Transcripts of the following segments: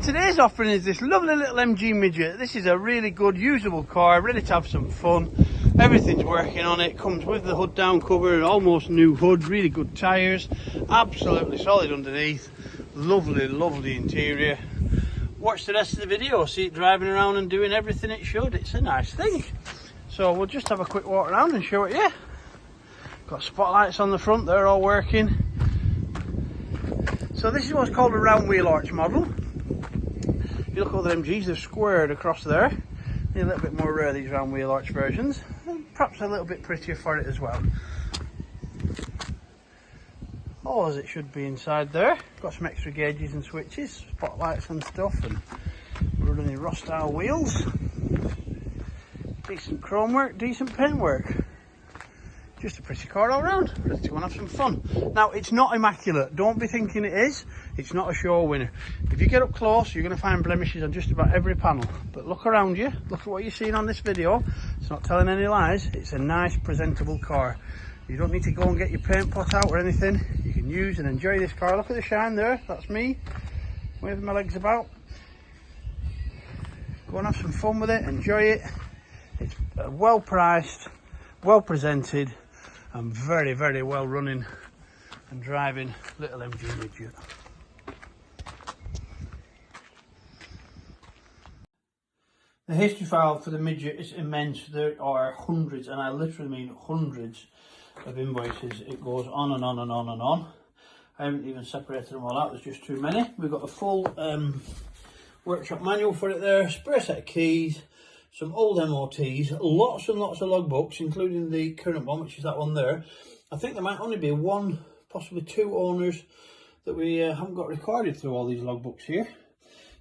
today's offering is this lovely little MG Midget. This is a really good, usable car, ready to have some fun. Everything's working on it. Comes with the hood down cover, an almost new hood, really good tyres, absolutely solid underneath. Lovely, lovely interior. Watch the rest of the video, see it driving around and doing everything it should. It's a nice thing. So we'll just have a quick walk around and show it you. Got spotlights on the front, they're all working. So this is what's called a round wheel arch model. If you look at other MGs, they're squared across there. Need a little bit more rare, these round wheel arch versions. And perhaps a little bit prettier for it as well. All as it should be inside there. Got some extra gauges and switches, spotlights and stuff, and we're running raw style wheels. Decent chrome work, decent paint work. Just a pretty car all round, ready to want to have some fun. Now, it's not immaculate, don't be thinking it is. It's not a show winner. If you get up close, you're going to find blemishes on just about every panel. But look around you, look at what you're seeing on this video. It's not telling any lies, it's a nice, presentable car. You don't need to go and get your paint pot out or anything. You can use and enjoy this car. Look at the shine there, that's me, waving my legs about. Go and have some fun with it, enjoy it. It's well priced, well presented, and very, very well running and driving little MG Midget. The history file for the Midget is immense. There are hundreds, and I literally mean hundreds of invoices. It goes on and on and on and on. I haven't even separated them all out, there's just too many. We've got a full workshop manual for it there, spare set of keys, some old MOTs, lots and lots of logbooks, including the current one, which is that one there. I think there might only be one, possibly two owners that we haven't got recorded through all these logbooks here.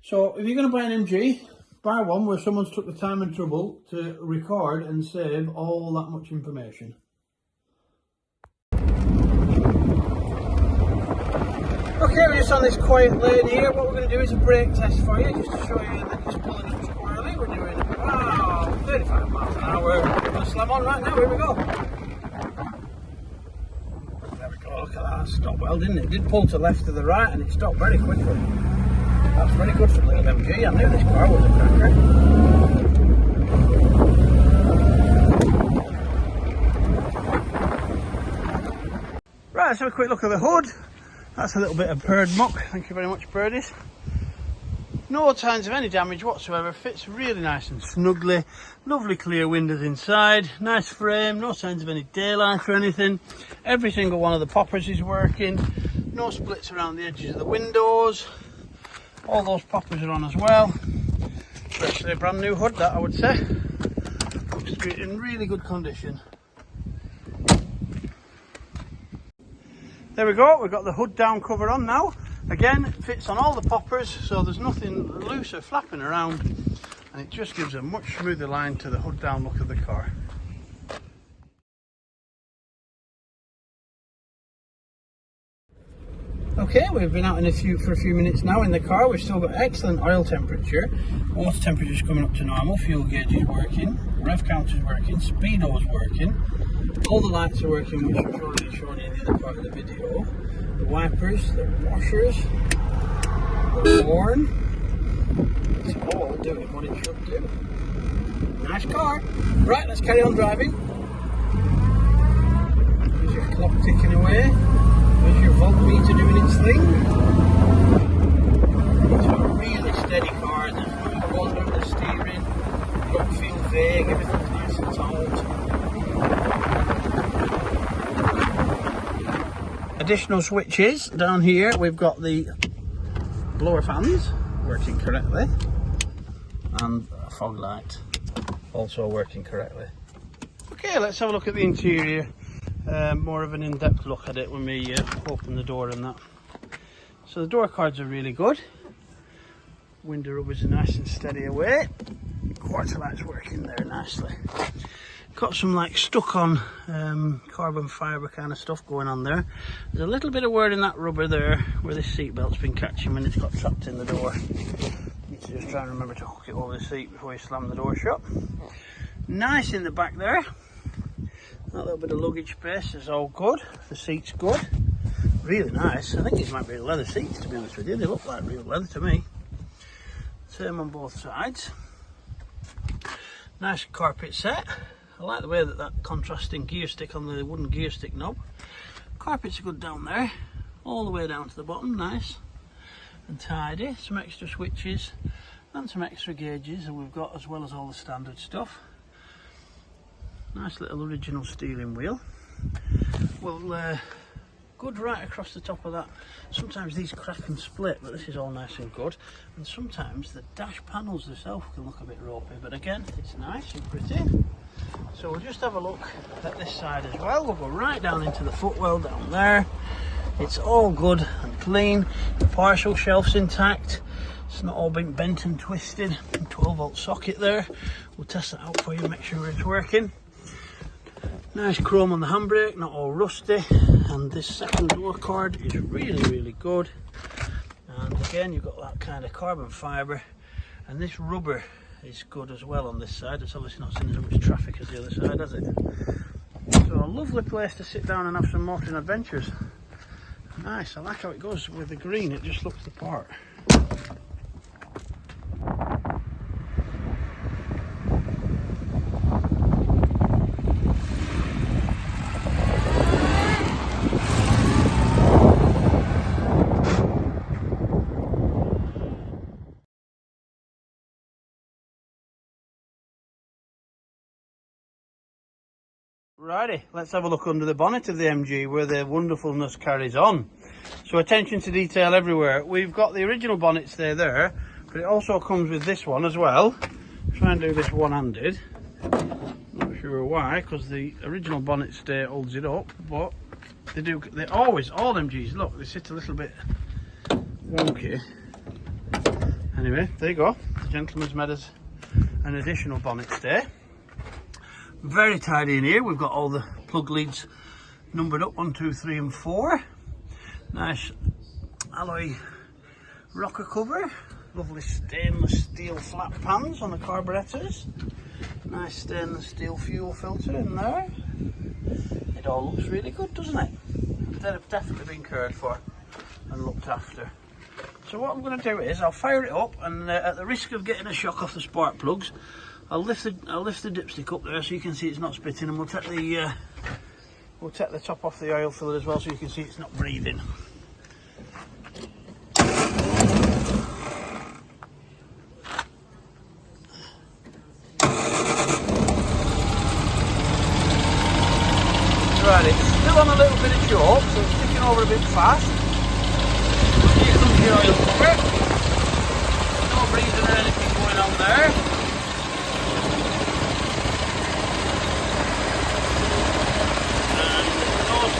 So if you're going to buy an MG, buy one where someone's took the time and trouble to record and save all that much information. Okay, we're just on this quiet lane here. What we're going to do is a brake test for you, just to show you that it's pulling up squarely. We're doing, wow, 35 miles an hour. We're going to slam on right now, here we go. There we go, look at that, stopped well, didn't it? It did pull to left to the right and it stopped very quickly. That's very good for little MG. I knew this car was a cracker. Right, let's have a quick look at the hood. That's a little bit of bird muck, thank you very much birdies. No signs of any damage whatsoever, fits really nice and snugly. Lovely clear windows inside, nice frame, no signs of any daylight or anything. Every single one of the poppers is working, no splits around the edges of the windows. All those poppers are on as well. It's actually a brand new hood that, I would say. Looks to be in really good condition. There we go, we've got the hood down cover on now. Again, it fits on all the poppers, so there's nothing loose or flapping around, and it just gives a much smoother line to the hood down look of the car. Okay, we've been out for a few minutes now in the car. We've still got excellent oil temperature, water temperature is coming up to normal, fuel gauge is working, rev counter is working, speedo is working. All the lights are working, which I've already shown you in the other part of the video. The wipers, the washers, the horn. It's all doing what it should do. Nice car. Right, let's carry on driving. There's your clock ticking away. There's your voltmeter doing its thing. It's a really steady car. There's no roll under the steering. You don't feel vague. Everything's nice and taut. Additional switches down here, we've got the blower fans working correctly and a fog light also working correctly. Okay, let's have a look at the interior, more of an in-depth look at it when we open the door and that. So the door cards are really good, window rubbers are nice and steady away, quarter light's working there nicely. Got some like stuck on carbon fibre kind of stuff going on there. There's a little bit of wear in that rubber there where this seat belt's been catching when it's got trapped in the door. Need to just try and remember to hook it over the seat before you slam the door shut. Nice in the back there. That little bit of luggage space is all good. The seat's good. Really nice. I think these might be leather seats, to be honest with you. They look like real leather to me. Same on both sides. Nice carpet set. I like the way that contrasting gear stick on the wooden gear stick knob. Carpets are good down there, all the way down to the bottom, nice and tidy. Some extra switches and some extra gauges that we've got, as well as all the standard stuff. Nice little original steering wheel. Well, good right across the top of that. Sometimes these crack and split, but this is all nice and good. And sometimes the dash panels themselves can look a bit ropey, but again, it's nice and pretty. So we'll just have a look at this side as well. We'll go right down into the footwell down there. It's all good and clean. The partial shelf's intact. It's not all been bent and twisted. 12-volt socket there. We'll test that out for you, make sure it's working. Nice chrome on the handbrake, not all rusty. And this second door cord is really, really good. And again, you've got that kind of carbon fibre. And this rubber is good as well on this side. It's obviously not seen as much traffic as the other side, has it? So a lovely place to sit down and have some motoring adventures. Nice, I like how it goes with the green, it just looks the part. Righty, let's have a look under the bonnet of the MG where the wonderfulness carries on. So attention to detail everywhere. We've got the original bonnet stay there, but it also comes with this one as well. Try and do this one-handed. Not sure why, because the original bonnet stay holds it up, but they always, all MGs, look, they sit a little bit wonky. Anyway, there you go. The gentleman's made us an additional bonnet stay. Very tidy in here. We've got all the plug leads numbered up, 1, 2, 3 and 4. Nice alloy rocker cover. Lovely stainless steel flat pans on the carburetors. Nice stainless steel fuel filter in there. It all looks really good, doesn't it? They've definitely been cared for and looked after. So what I'm going to do is I'll fire it up, and at the risk of getting a shock off the spark plugs, I'll lift the dipstick up there so you can see it's not spitting, and we'll take the top off the oil filler as well so you can see it's not breathing. Right, it's still on a little bit of choke, so it's ticking over a bit fast. Here comes the oil cover. No breathing or anything going on there.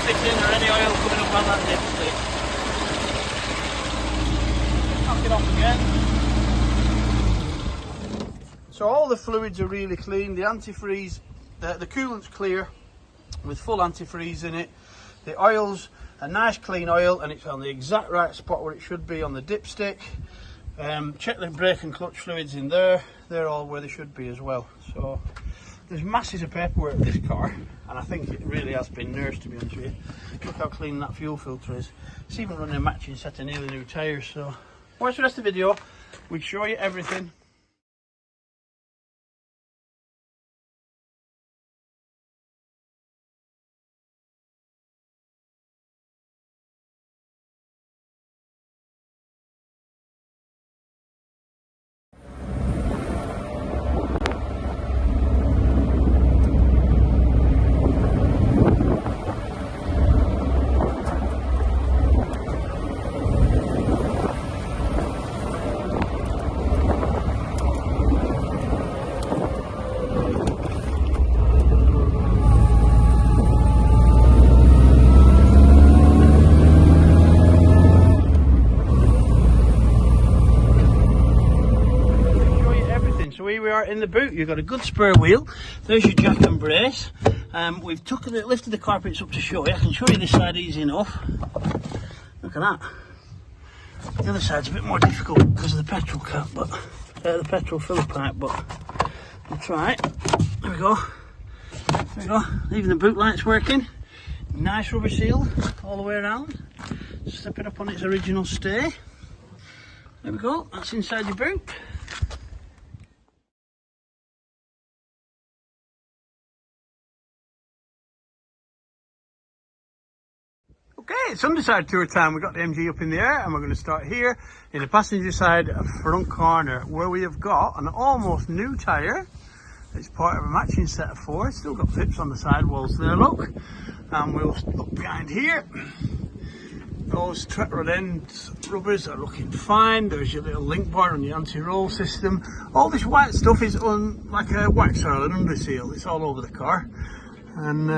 Spitting or any oil coming up on that dipstick. Knock it off again. So all the fluids are really clean. The antifreeze, the coolant's clear with full antifreeze in it. The oil's a nice clean oil, and it's on the exact right spot where it should be on the dipstick. Check the brake and clutch fluids in there. They're all where they should be as well. So there's masses of paperwork with this car, and I think it really has been nursed, to be honest with you. Look how clean that fuel filter is. It's even running a matching set of nearly new tyres. So watch the rest of the video, we'll show you everything. So here we are in the boot. You've got a good spare wheel. There's your jack and brace. We've lifted the carpets up to show you. I can show you this side easy enough. Look at that. The other side's a bit more difficult because of the petrol cap, but the petrol filler pipe. But we'll try it. There we go. There we go. Even the boot light's working. Nice rubber seal all the way around. Step it up on its original stay. There we go. That's inside your boot. Okay, it's Underside tour time. We've got the MG up in the air and we're going to start here in the passenger side front corner where we have got an almost new tyre. It's part of a matching set of 4. It's still got pips on the sidewalls there, look. And we'll look behind here. Those track rod end rubbers are looking fine. There's your little link bar on the anti-roll system. All this white stuff is on like a wax oil and under seal. It's all over the car. And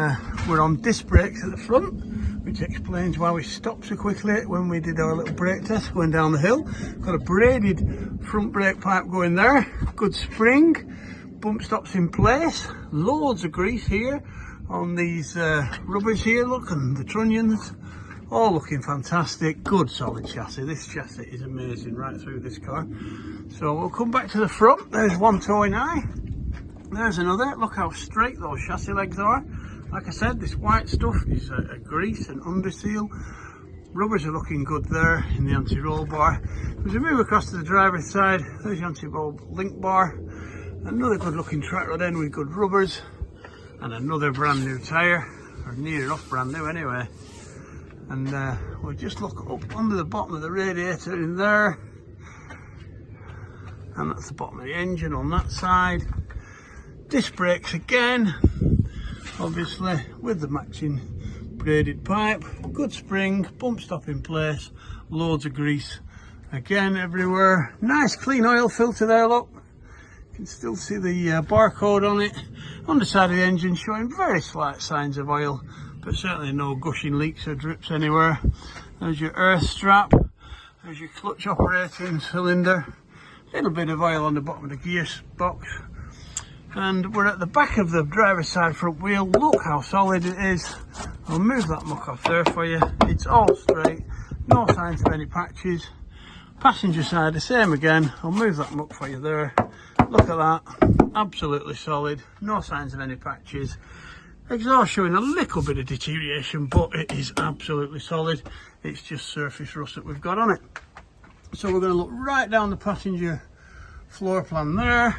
we're on disc brakes at the front, which explains why we stopped so quickly when we did our little brake test going down the hill. Got a braided front brake pipe going there. Good spring. Bump stops in place. Loads of grease here on these rubbers here. Look, and the trunnions. All looking fantastic. Good solid chassis. This chassis is amazing right through this car. So we'll come back to the front. There's one towing eye. There's another. Look how straight those chassis legs are. Like I said, this white stuff is a grease and under seal. Rubbers are looking good there in the anti-roll bar. As we move across to the driver's side, there's the anti-roll link bar. Another good looking track rod end with good rubbers. And another brand new tyre, or near enough brand new anyway. And we'll just look up under the bottom of the radiator in there. And that's the bottom of the engine on that side. Disc brakes again, obviously with the matching braided pipe. Good spring, bump stop in place, loads of grease again everywhere. Nice clean oil filter there, look. You can still see the barcode on it. Underside of the engine showing very slight signs of oil, but certainly no gushing leaks or drips anywhere. There's your earth strap, there's your clutch operating cylinder, a little bit of oil on the bottom of the gear box. And we're at the back of the driver's side front wheel. Look how solid it is. I'll move that muck off there for you. It's all straight, no signs of any patches. Passenger side the same again. I'll move that muck for you there. Look at that, absolutely solid, no signs of any patches. Exhaust showing a little bit of deterioration, but it is absolutely solid. It's just surface rust that we've got on it. So we're going to look right down the passenger floor plan there,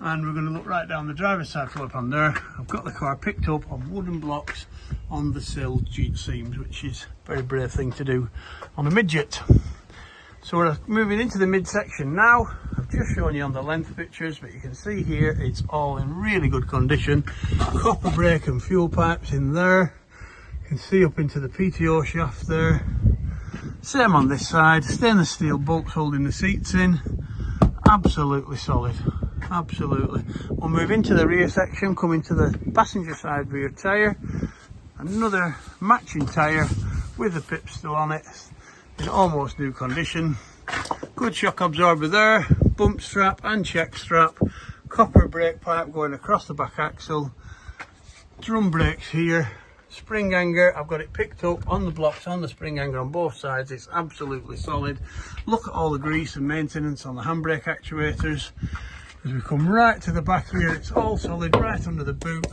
and we're going to look right down the driver's side floor plan there. I've got the car picked up on wooden blocks on the sill seams, which is a very brave thing to do on a Midget. So we're moving into the midsection now. I've just shown you on the length pictures, but you can see here it's all in really good condition. Copper brake and fuel pipes in there. You can see up into the PTO shaft there. Same on this side, stainless steel bolts holding the seats in. Absolutely solid, absolutely. We'll move into the rear section, coming to the passenger side rear tyre. Another matching tyre with the pips still on it. In almost new condition. Good shock absorber there, bump strap and check strap, copper brake pipe going across the back axle, drum brakes here, spring hanger. I've got it picked up on the blocks on the spring hanger on both sides. It's absolutely solid. Look at all the grease and maintenance on the handbrake actuators. As we come right to the back here, it's all solid right under the boot.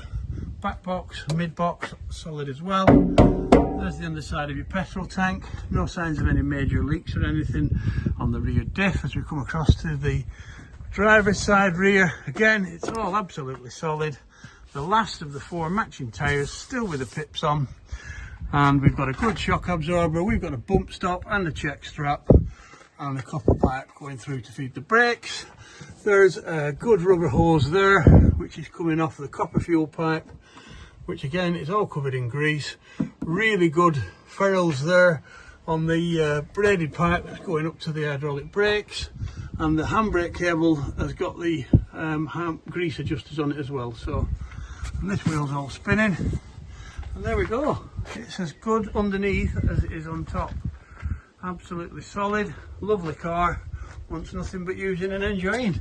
Back box, mid box, solid as well. There's the underside of your petrol tank. No signs of any major leaks or anything on the rear diff. As we come across to the driver's side rear, again, it's all absolutely solid. The last of the 4 matching tyres, still with the pips on. And we've got a good shock absorber. We've got a bump stop and a check strap and a copper pipe going through to feed the brakes. There's a good rubber hose there, which is coming off the copper fuel pipe, which again is all covered in grease. Really good ferrules there on the braided pipe that's going up to the hydraulic brakes, and the handbrake cable has got the grease adjusters on it as well. So, and this wheel's all spinning, and there we go. It's as good underneath as it is on top. Absolutely solid, lovely car, wants nothing but using and enjoying.